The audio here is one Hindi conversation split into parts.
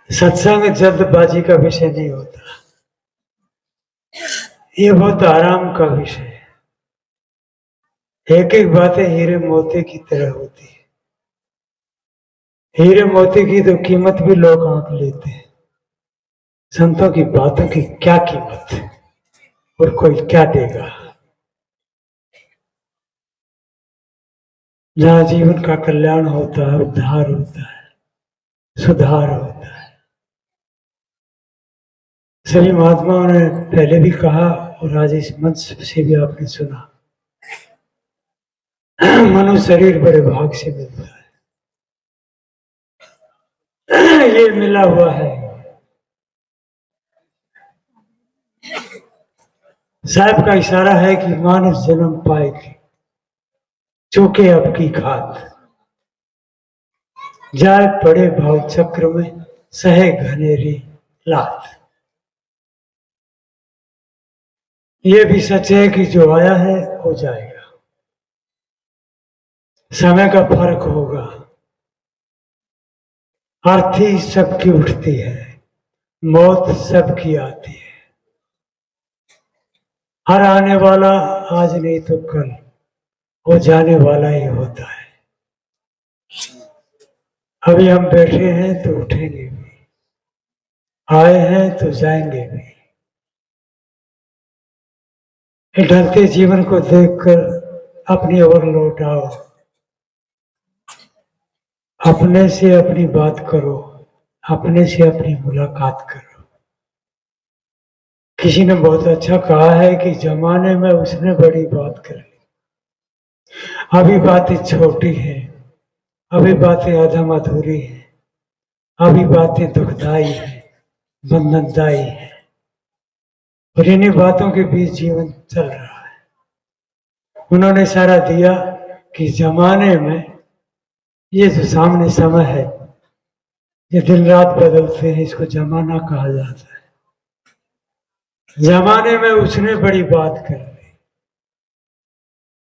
सत्संग जल्दबाजी का विषय नहीं होता, ये बहुत आराम का विषय है। एक एक बातें हीरे मोती की तरह होती है। हीरे मोती की तो कीमत भी लोग आंक लेते हैं, संतों की बातों की क्या कीमत है और कोई क्या देगा। जहां जीवन का कल्याण होता है, उद्धार होता है, सुधार होता है। सभी महात्माओं ने पहले भी कहा और आज इस मंच से भी आपने सुना, मनुष्य शरीर बड़े भाग से मिलता है, ये मिला हुआ है। साहब का इशारा है कि मानव जन्म पाएगी, चूके अब की घात, जाए पड़े भाव चक्र में, सहे घनेरी लात। ये भी सच है कि जो आया है हो जाएगा, समय का फर्क होगा। अर्थी सबकी उठती है, मौत सबकी आती है। हर आने वाला आज नहीं तो कल, वो जाने वाला ही होता है। अभी हम बैठे हैं तो उठेंगे भी, आए हैं तो जाएंगे भी। ढलते जीवन को देखकर अपनी ओर लौट आओ, अपने से अपनी बात करो, अपने से अपनी मुलाकात करो। किसी ने बहुत अच्छा कहा है कि जमाने में उसने बड़ी बात कर ली, अभी बातें छोटी हैं, अभी बातें अधम अधूरी हैं, अभी बातें दुखदाई हैं, बंधनदायी हैं, और इन्हीं बातों के बीच जीवन चल रहा है। उन्होंने इशारा दिया कि जमाने में ये जो सामने समय है, ये दिन रात बदलते हैं, इसको जमाना कहा जाता है। जमाने में उसने बड़ी बात कर ली,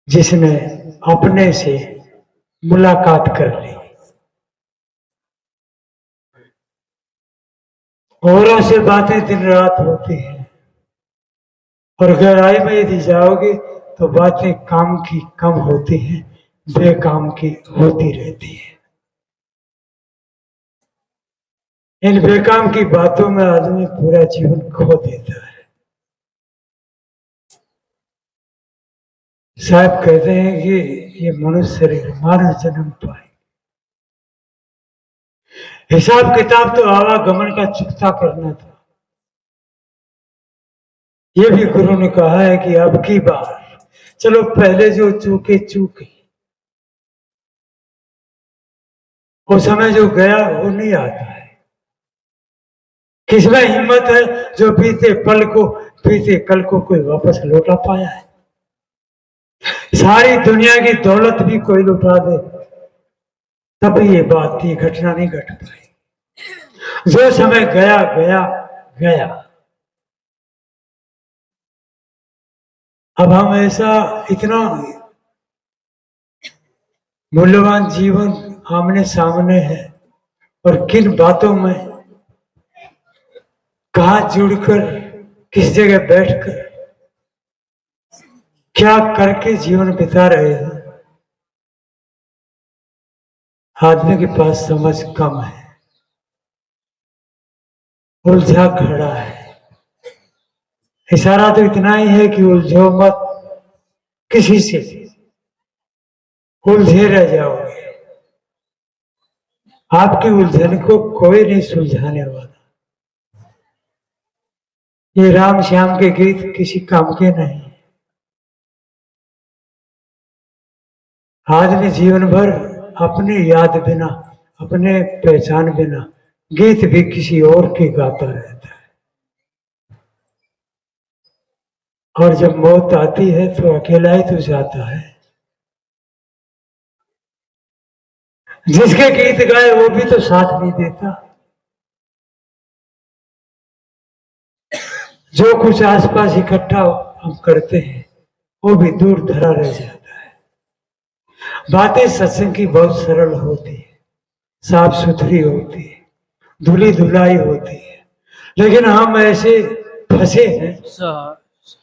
जिसने अपने से मुलाकात कर ली। औरों से बातें दिन रात होती हैं, और गहराई में यदि जाओगे तो बातें काम की कम होती हैं, बेकाम की होती रहती है। इन बेकाम की बातों में आदमी पूरा जीवन खो देता है। साहब कहते हैं कि ये मनुष्य शरीर मानव जन्म पाए, हिसाब किताब तो आवागमन का चुकता करना था। ये भी गुरु ने कहा है कि अब की बार चलो, पहले जो चूके चूके, वो समय जो गया वो नहीं आता है। किसमें हिम्मत है जो बीते कल को कोई वापस लौटा पाया है? सारी दुनिया की दौलत भी कोई लुटा दे, तब ये बात थी, घटना नहीं घट पाई। जो समय गया गया गया। अब हम ऐसा इतना मूल्यवान जीवन आमने सामने है, और किन बातों में कहाँ जुड़कर, किस जगह बैठकर क्या करके जीवन बिता रहे हैं, आदमी के पास समझ कम है, उलझा खड़ा है। इशारा तो इतना ही है कि उलझो मत किसी से, उलझे रह जाओगे। आपकी उलझन को कोई नहीं सुलझाने वाला। ये राम श्याम के गीत किसी काम के नहीं। आदमी जीवन भर अपनी याद बिना, अपने पहचान बिना गीत भी किसी और के गाता रहता है, और जब मौत आती है तो अकेला ही तो जाता है। जिसके गीत गाए वो भी तो साथ नहीं देता। जो कुछ आसपास इकट्ठा हम करते हैं वो भी दूर धरा रह जाता है। बातें सत्संग की बहुत सरल होती है, साफ सुथरी होती है, धुली धुलाई होती है, लेकिन हम ऐसे फंसे हैं,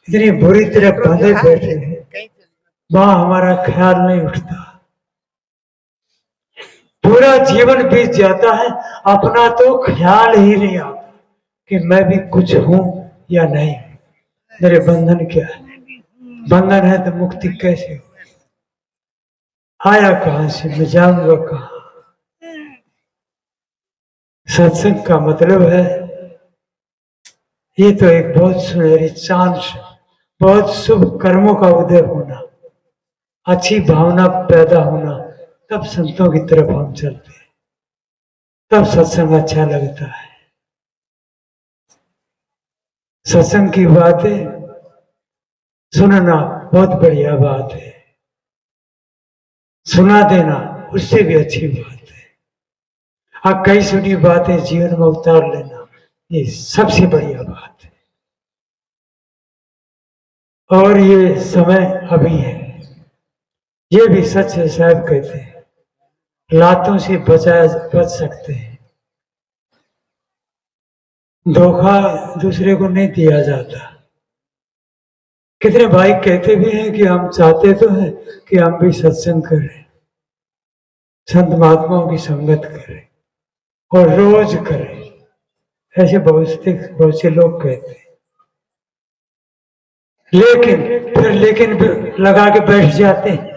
इतनी बुरी तरह बंधे बैठे हैं, वहां हमारा ख्याल नहीं उठता। पूरा जीवन बीत जाता है, अपना तो ख्याल ही नहीं आता कि मैं भी कुछ हूं या नहीं। मेरे बंधन क्या है? बंधन है तो मुक्ति कैसे हो? आया कहां से, मैं जाऊंगा कहां? सत्संग का मतलब है, ये तो एक बहुत सुनहरी चांस, बहुत शुभ कर्मों का उदय होना, अच्छी भावना पैदा होना, तब संतों की तरफ हम चलते हैं, तब सत्संग अच्छा लगता है। सत्संग की बातें सुनना बहुत बढ़िया बात है, सुना देना उससे भी अच्छी बात है। हाँ, कई सुनी बातें जीवन में उतार लेना, ये सबसे बढ़िया बात है। और ये समय अभी है, ये भी सच है। साहब कहते हैं लातों से बच सकते हैं, धोखा दूसरे को नहीं दिया जाता। कितने भाई कहते भी हैं कि हम चाहते तो हैं कि हम भी सत्संग करें, संत महात्माओं की संगत करें और रोज करें, ऐसे बहुत से लोग कहते हैं। लेकिन लगा के बैठ जाते हैं।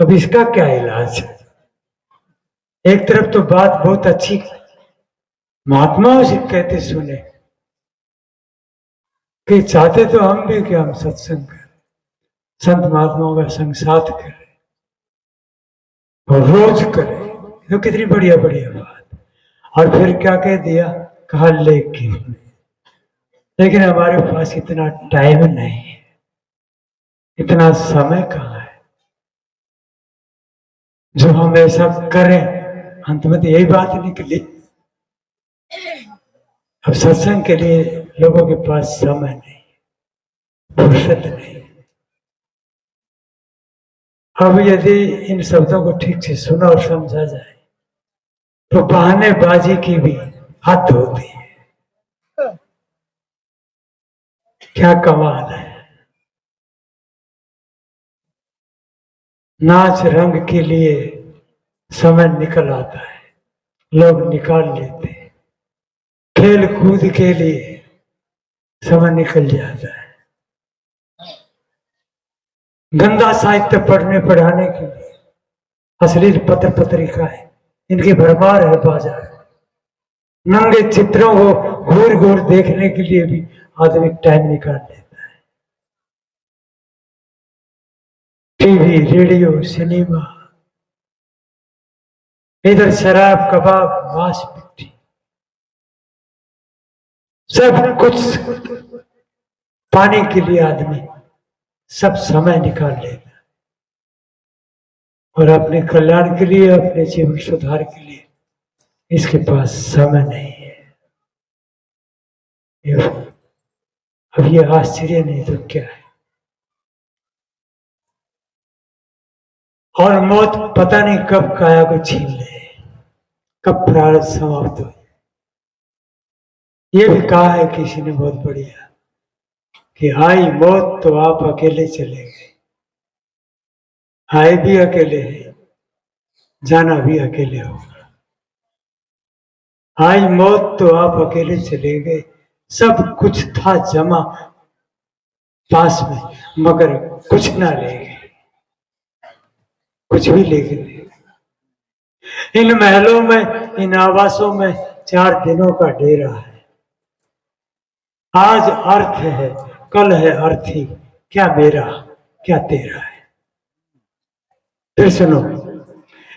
अब इसका क्या इलाज है? एक तरफ तो बात बहुत अच्छी महात्माओं से कहते सुने कि चाहते तो हम भी कि हम सत्संग करें, संत महात्माओं का संग साथ करें और रोज करें, तो कितनी बढ़िया बढ़िया बात। और फिर क्या कह दिया, कहा लेकिन हमारे पास इतना टाइम नहीं है, इतना समय कहाँ है जो हम ऐसा करें। अंत में तो यही बात निकली, अब सत्संग के लिए लोगों के पास समय नहीं, फुर्सत नहीं। अब यदि इन शब्दों को ठीक से सुना और समझा जाए तो बहानेबाजी की भी हद होती है। क्या कमाल है, नाच रंग के लिए समय निकल आता है, लोग निकाल लेते हैं, खेल कूद के लिए समय निकल जाता है, गंदा साहित्य पढ़ने पढ़ाने के लिए, अश्लील पत्र पत्रिकाएं, इनकी भरमार है बाजार। नंगे चित्रों को घूर घूर देखने के लिए भी आदमी टाइम निकाल लेता है। टीवी, रेडियो, सिनेमा, इधर शराब, कबाब, मांस, मिट्टी, सब कुछ पाने के लिए आदमी सब समय निकाल लेता है और अपने कल्याण के लिए, अपने जीवन सुधार के लिए इसके पास समय नहीं है। अब ये आश्चर्य नहीं तो क्या है। और मौत पता नहीं कब काया को छीन ले, कब प्रारब्ध समाप्त हो। ये भी कहा है किसी ने बहुत बढ़िया कि आई मौत तो आप अकेले चले गए, आए भी अकेले हैं, जाना भी अकेले होगा। आई मौत तो आप अकेले चले गए, सब कुछ था जमा पास में मगर कुछ ना ले गए, कुछ भी ले गए। इन महलों में, इन आवासों में 4 दिनों का डेरा है। आज अर्थ है, कल है अर्थी, क्या मेरा क्या तेरा है। फिर सुनो,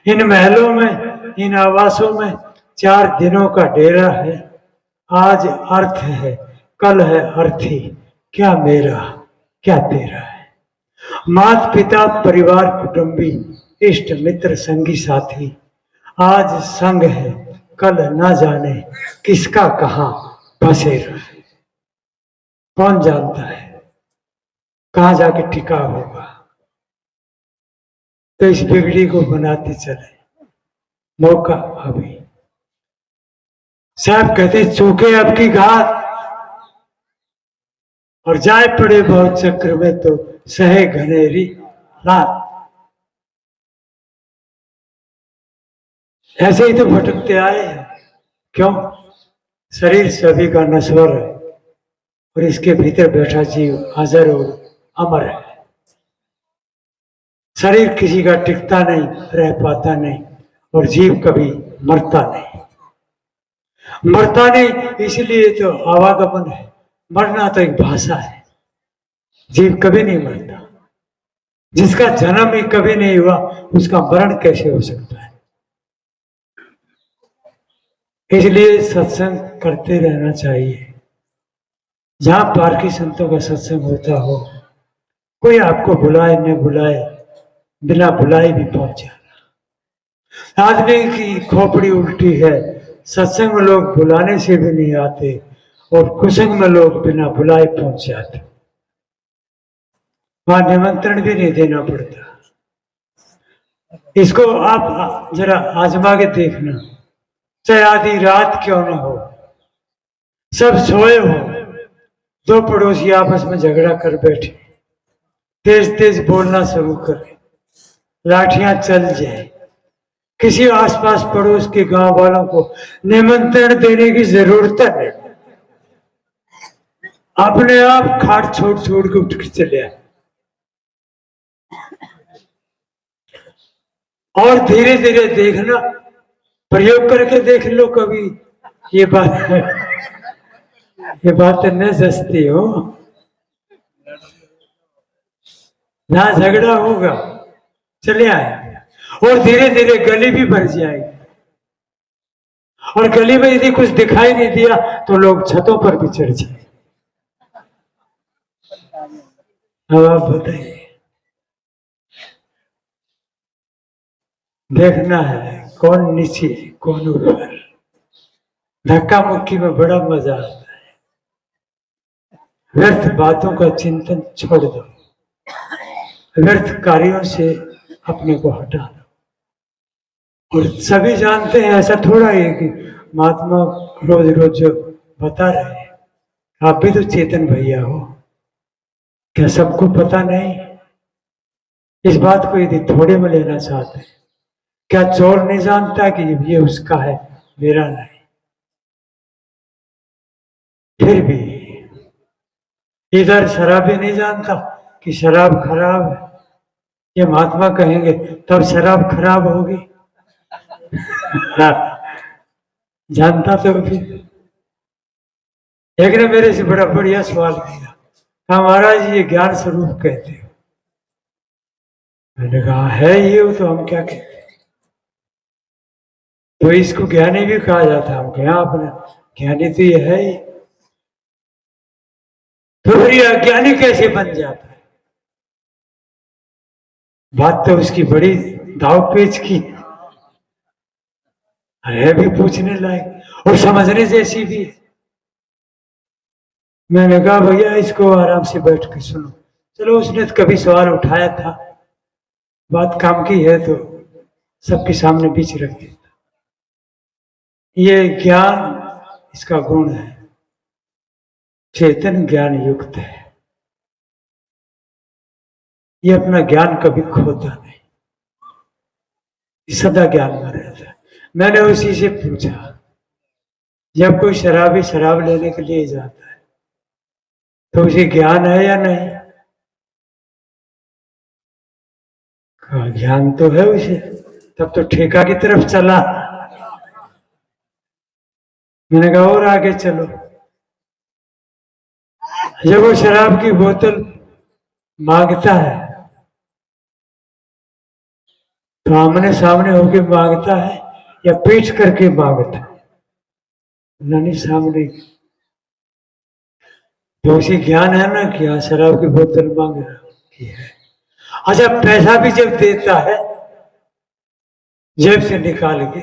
इन महलों में, इन आवासों में 4 दिनों का डेरा है। आज अर्थ है, कल है अर्थी, क्या मेरा क्या तेरा है। माता पिता, परिवार, कुटुंबी, इष्ट मित्र, संगी साथी, आज संग है, कल न जाने किसका कहां बसेरा है। कौन जानता है कहां जाके टिका होगा। तो इस बिगड़ी को बनाते चले, मौका अभी। साहब कहते चूके आपकी घात और जाए पड़े बहुत चक्र में तो सहे घनेरी रात। ऐसे ही तो भटकते आए हैं। क्यों? शरीर सभी का नश्वर है और इसके भीतर बैठा जीव अजर और अमर है। शरीर किसी का टिकता नहीं, रह पाता नहीं, और जीव कभी मरता नहीं। मरता नहीं इसलिए तो आवागमन है, मरना तो एक भाषा है। जीव कभी नहीं मरता। जिसका जन्म ही कभी नहीं हुआ उसका मरण कैसे हो सकता है? इसलिए सत्संग करते रहना चाहिए। जहां पारकी संतों का सत्संग होता हो, कोई आपको बुलाए न बुलाए, बिना बुलाए भी पहुंच जाना। आदमी की खोपड़ी उल्टी है, सत्संग में लोग बुलाने से भी नहीं आते और कुसंग में लोग बिना बुलाए पहुंच जाते। वहां निमंत्रण भी नहीं देना पड़ता। इसको आप जरा आजमा के देखना। चाहे आधी रात क्यों न हो, सब सोए हो, दो पड़ोसी आपस में झगड़ा कर बैठे, तेज तेज बोलना शुरू करें, लाठियां चल जाए, किसी आसपास पड़ोस के गांव वालों को निमंत्रण देने की जरूरत है? अपने आप खाट छोड़ छोड़ के उठ के चले आए। और धीरे धीरे देखना, प्रयोग करके देख लो कभी। ये बात न सस्ती हो ना, झगड़ा होगा, चले आए और धीरे धीरे गली भी भर जाएगी। और गली में यदि कुछ दिखाई नहीं दिया तो लोग छतों पर भी चढ़ जाए। अब आप बताइए, देखना है कौन नीचे कौन ऊपर। धक्का मुक्की में बड़ा मजा आता है। व्यर्थ बातों का चिंतन छोड़ दो, व्यर्थ कार्यों से अपने को हटा दो। और सभी जानते हैं, ऐसा थोड़ा है कि महात्मा रोज रोज जो बता रहे हैं, आप भी तो चेतन भैया हो, क्या सबको पता नहीं? इस बात को यदि थोड़े में लेना चाहते हैं, क्या चोर नहीं जानता कि ये उसका है, मेरा नहीं? फिर भी इधर शराबी नहीं जानता कि शराब खराब है, ये महात्मा कहेंगे तब शराब खराब होगी। जानता तो भी। एक ने मेरे से बड़ा बढ़िया सवाल किया, कहा महाराज ये ज्ञान स्वरूप कहते हो? मैंने कहा है ये, तो हम क्या कहते? तो इसको ज्ञानी भी कहा जाता है। हम कहा आपने ज्ञानी तो ये है ही, तो फिर ये अज्ञानी कैसे बन जाता है? बात तो उसकी बड़ी दाव पेच की है भी, पूछने लायक और समझने जैसी भी। मैंने कहा भैया इसको आराम से बैठ के सुनो। चलो, उसने तो कभी सवाल उठाया था, बात काम की है तो सबके सामने बीच रख देता। ये ज्ञान इसका गुण है, चेतन ज्ञान युक्त है। ये अपना ज्ञान कभी खोता नहीं, सदा ज्ञान में रहता है। मैंने उसी से पूछा, जब कोई शराबी शराब लेने के लिए जाता है तो उसे ज्ञान है या नहीं? ज्ञान तो है उसे, तब तो ठेका की तरफ चला। मैंने कहा और आगे चलो। जब वो शराब की बोतल मांगता है तो आमने सामने होके मांगता है या पीठ करके मांगता है? नहीं, सामने। तो उसे ज्ञान है ना कि हाँ शराब की बोतल मांग रहा है। अच्छा, पैसा भी जब देता है जेब से निकाल के,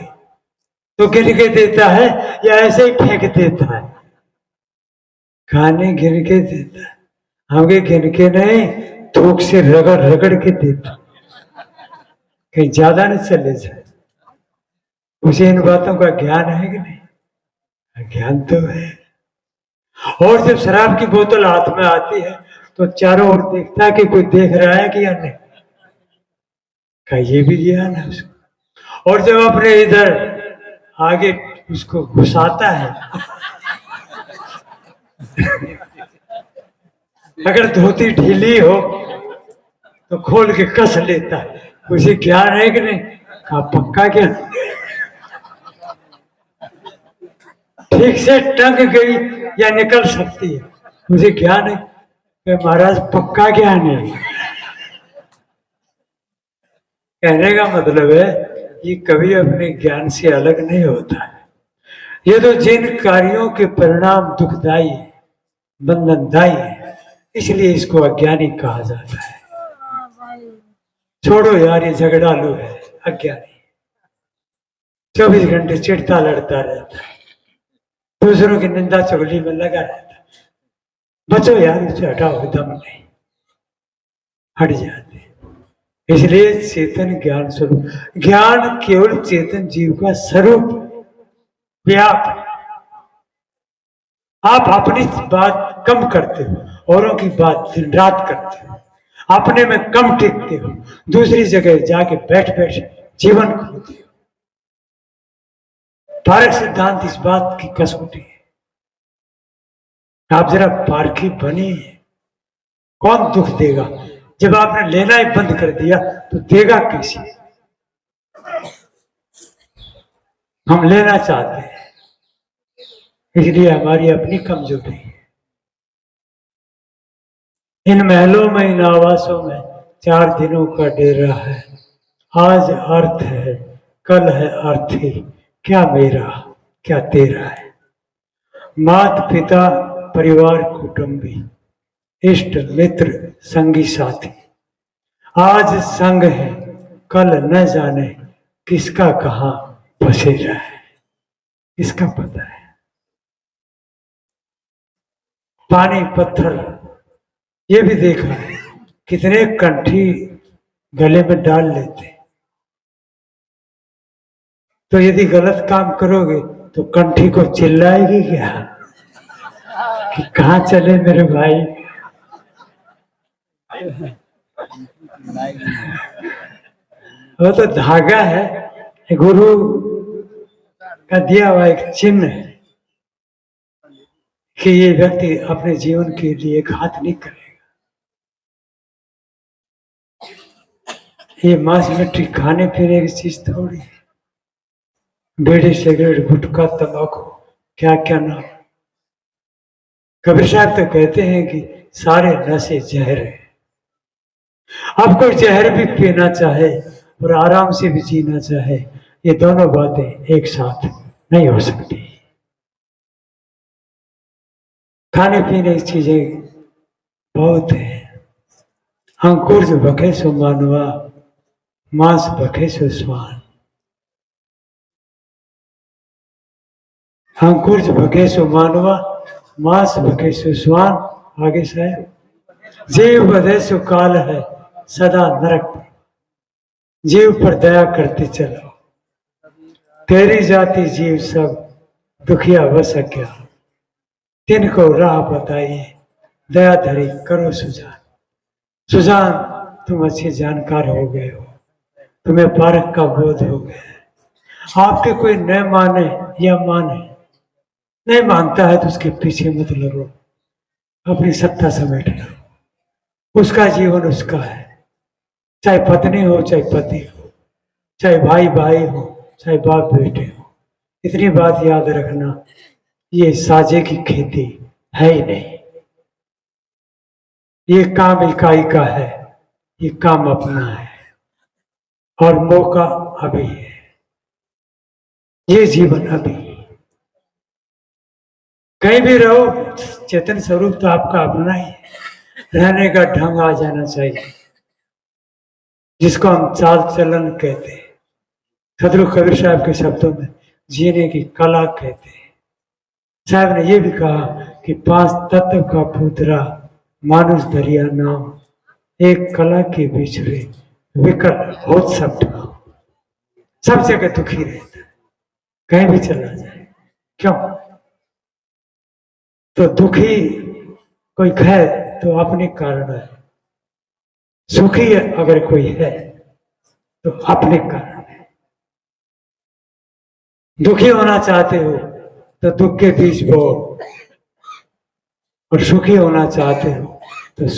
तो गिन के देता है या ऐसे ही फेंक देता है? खाने गिन के देता है। हमें गिन के नहीं, थूक से रगड़ रगड़ के देता, कहीं ज्यादा नहीं चले जाए। उसे इन बातों का ज्ञान है कि नहीं? ज्ञान तो है। और जब शराब की बोतल हाथ में आती है तो चारों ओर देखता है कि कोई देख रहा है कि या नहीं, का ये भी ज्ञान है उसको। और जब अपने इधर आगे उसको घुसाता है अगर धोती ढीली हो तो खोल के कस लेता है, उसे ज्ञान है कि नहीं? का पक्का ज्ञान। ठीक से टंग गई या निकल सकती है, मुझे ज्ञान है कि महाराज पक्का ज्ञान है। कहने का मतलब है ये कभी अपने ज्ञान से अलग नहीं होता है। ये तो जिन कार्यों के परिणाम दुखदायी बंधनदायी है, इसलिए इसको अज्ञानी कहा जाता है। छोड़ो यार, ये झगड़ालू है, अज्ञानी 24 घंटे चिढ़ता लड़ता रहता है, दूसरों की निंदा चुगली में लगा रहता है। बचो यार, इसे हटाओ, दम नहीं, हट जाते। इसलिए चेतन ज्ञान स्वरूप, ज्ञान केवल चेतन जीव का स्वरूप व्याप। आप अपनी बात कम करते हो, औरों की बात दिन रात करते हो, अपने में कम टिकते हो, दूसरी जगह जाके बैठ बैठ जीवन खोते हो। तारक सिद्धांत इस बात की कसौटी है। आप जरा पारखी बनिए, कौन दुख देगा? जब आपने लेना ही बंद कर दिया तो देगा कैसे? हम लेना चाहते हैं, इसलिए हमारी अपनी कमजोरी है। इन महलों में, इन आवासों में 4 दिनों का डेरा है। आज अर्थ है, कल है अर्थी, क्या मेरा क्या तेरा है। मात पिता परिवार कुटुंबी इष्ट मित्र संगी साथी, आज संग है, कल न जाने किसका कहां बसेरा है, किसका पता है। पानी पत्थर ये भी देखा है, कितने कंठी गले में डाल लेते। तो यदि गलत काम करोगे तो कंठी को चिल्लाएगी क्या कि कहां चले मेरे भाई? वो तो धागा है, गुरु का दिया हुआ एक चिन्ह है कि ये व्यक्ति अपने जीवन के लिए घात नहीं करेगा। ये मांस मट्टी खाने पीने की चीज थोड़ी, बीड़ी सिगरेट गुटखा तंबाकू क्या क्या नाम। कबीर साहब तो कहते हैं कि सारे नशे जहर है। अब कोई जहर भी पीना चाहे और आराम से भी जीना चाहे, ये दोनों बातें एक साथ नहीं हो सकती। खाने पीने की चीजें बहुत है। अंकुर जो बखे सो मानवा, मांस बखे सो स्वान। अंकुर जो बखे सो मानवा, मांस बखे सो स्वान। आगे साहब, जीव बधे सो काल है, सदा नरक। जीव पर दया करते चलो, तेरी जाति जीव सब दुखिया बस क्या। तिनको राह बताइए, दया धरी करो सुजान। सुजान, तुम अच्छे जानकार हो गए हो, तुम्हें पारक का बोध हो गया। आपके कोई न माने या माने, नहीं मानता है तो उसके पीछे मत लगो, अपनी सत्ता समेट लो। उसका जीवन उसका है, चाहे पत्नी हो, चाहे पति हो, चाहे भाई भाई हो, चाहे बाप बेटे हो। इतनी बात याद रखना, ये साजे की खेती है ही नहीं। ये काम इकाई का है, ये काम अपना है और मौका अभी है। ये जीवन अभी, कहीं भी रहो, चेतन स्वरूप तो आपका अपना ही है। रहने का ढंग आ जाना चाहिए, जिसको हम चाल चलन कहते हैं। सदगुरु कबीर साहब के शब्दों में जीने की कला कहते हैं। साहब ने यह भी कहा कि 5 तत्व का पुतरा मानुष दरिया नाम, एक कला के बिछड़े विकल हो सब ठाम। सब जगह दुखी रहता है, कहीं भी चला जाए। क्यों? तो दुखी कोई है तो अपने कारण है, सुखी अगर कोई है तो अपने कारण है। दुखी होना चाहते हो तो दुख के बीच बो, और सुखी होना चाहते हो तो